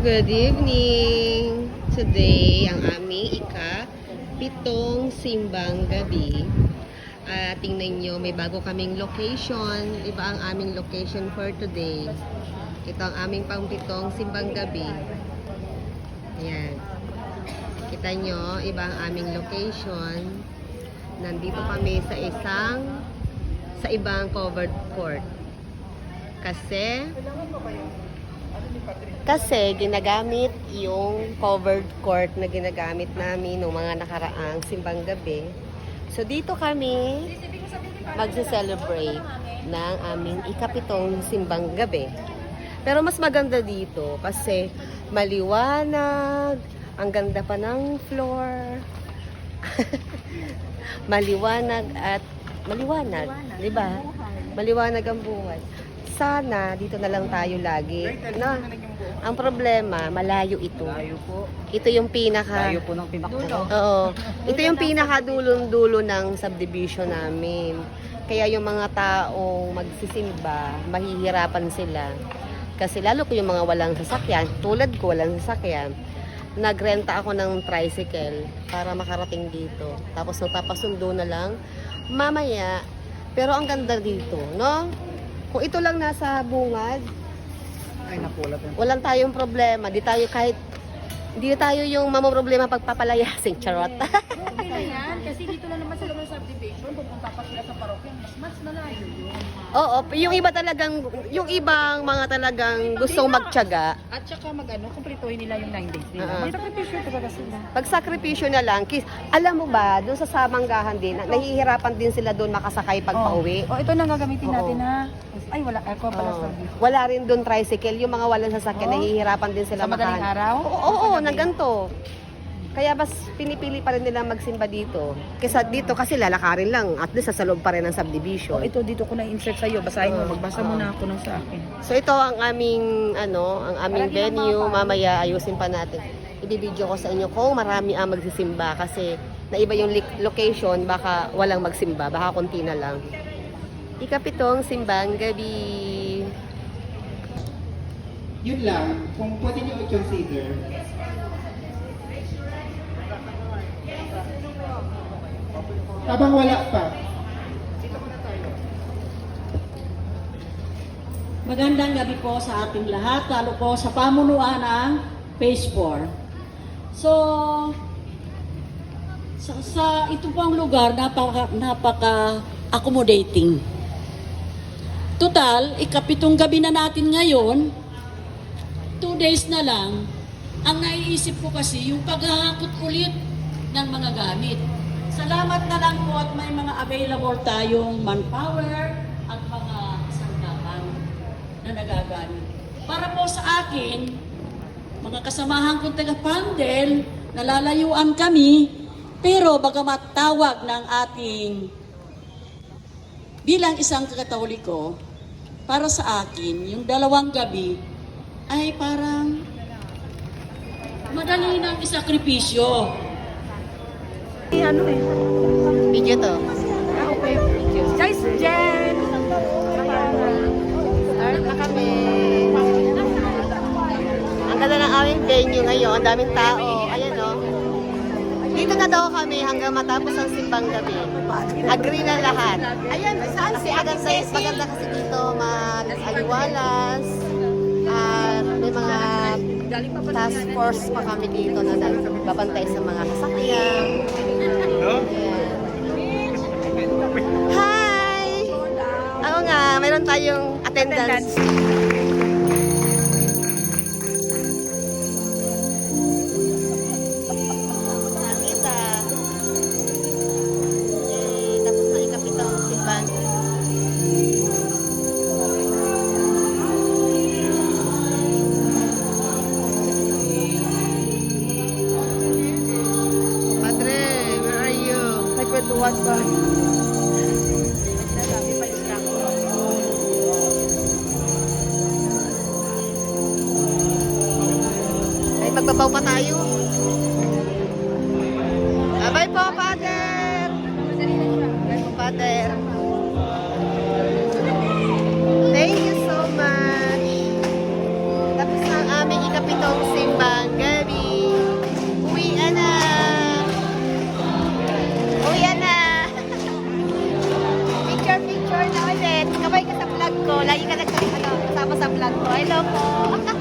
Good evening! Today, ang aming ika-pitong simbang gabi. Tingnan nyo, may bago kaming location. Iba ang aming location for today. Ito ang aming pang-pitong simbang gabi. Ayan. Kita nyo, iba ang aming location. Nandito kami sa ibang covered court. Kasi ginagamit yung covered court na ginagamit namin noong mga nakaraang simbang gabi. So dito kami magse-celebrate ng aming ikapitong simbang gabi. Pero mas maganda dito kasi maliwanag, ang ganda pa ng floor. Maliwanag, di ba? Maliwanag ang buhay. Sana dito na lang tayo lagi. No? Ang problema, malayo ito. Layo po. Ito yung pinaka... Layo po ng pinakdulo. Oo. Ito yung pinaka dulong-dulo ng subdivision namin. Kaya yung mga taong magsisimba, mahihirapan sila. Kasi lalo ko yung mga walang sasakyan, tulad ko walang sasakyan, nagrenta ako ng tricycle para makarating dito. Tapos magpapasundo na lang mamaya. Pero ang ganda dito, no? Kung ito lang nasa bungad, Ay, napulat yun. walang tayong problema. Di tayo yung mamroblema pagpapalayasin. Charot. Okay na yan, kasi dito na naman sila ng subdivision, pupunta pa sila sa parokya, mas malayo yun. Oo, yung ibang mga talagang gustong magtiyaga, At saka kumpletuhin nila yung 9 days nila. May sakripisyo talaga sila. pagsakripisyo na lang. Alam mo ba, doon sa Samanggahan din, nahihirapan din sila doon makasakay pag pauwi. Oh, ito na gagamitin Oo. natin ha. Ay, wala. Ako pala Oo. sabi. Wala rin doon tricycle. Yung mga walang sasakyan, Oo. nahihirapan din sila Sa madaling makahanap. araw? Oo, na ganito. Kaya mas pinipili pa rin nila magsimba dito. Kasi lalakarin lang. At least sa loob pa rin ng subdivision. Oh, ito dito ko na-insert sa'yo. Basahin mo. Oo. Magbasa muna ako ng sa akin. So ito ang aming venue. Mamaya ayusin pa natin. I-video ko sa inyo kung marami ang magsisimba kasi naiba yung location, baka walang magsimba, baka konti na lang. Ikapitong simbang gabi. Yun lang, kung pwede nyo i-consider. Habang wala pa. Magandang gabi po sa ating lahat, lalo po sa pamunuan ng Phase 4. So, sa ito pong lugar, napaka-accommodating. Total, ikapitong gabi na natin ngayon, 2 days na lang, ang naiisip ko kasi yung paghahakot ulit ng mga gamit. Salamat na lang po at may mga available tayong manpower at mga sangkapan na nagagamit. Para po sa akin, mga kasamahan kong taga-pandel, nalalayuan kami, pero bagamat tawag ng ating bilang isang Katoliko, para sa akin, yung 2 gabi ay parang madali ng isakripisyo. Video to. Okay. Guys, Jen! Start na kami. Ang ganda ng aming venue ngayon. Ang daming tao. Ayan o. Dito na daw kami hanggang matapos ang simbang gabi. Agree na lahat. Ayan, saan si maganda kasi dito mag-aliwalas. At may mga task force pa kami dito na nagbabantay sa mga sasakyan. Ayan. Hi! Ako nga, mayroon tayong attendance. Isa. Tapos na ikapitong simban. Padre, where are you? Nagkwentuhan ba? Ay, magbabaw pa tayo. Bye po, Father! Bye po, Father. Thank you so much. Tapos na ang aming ikapitong vlog ko. Hello po.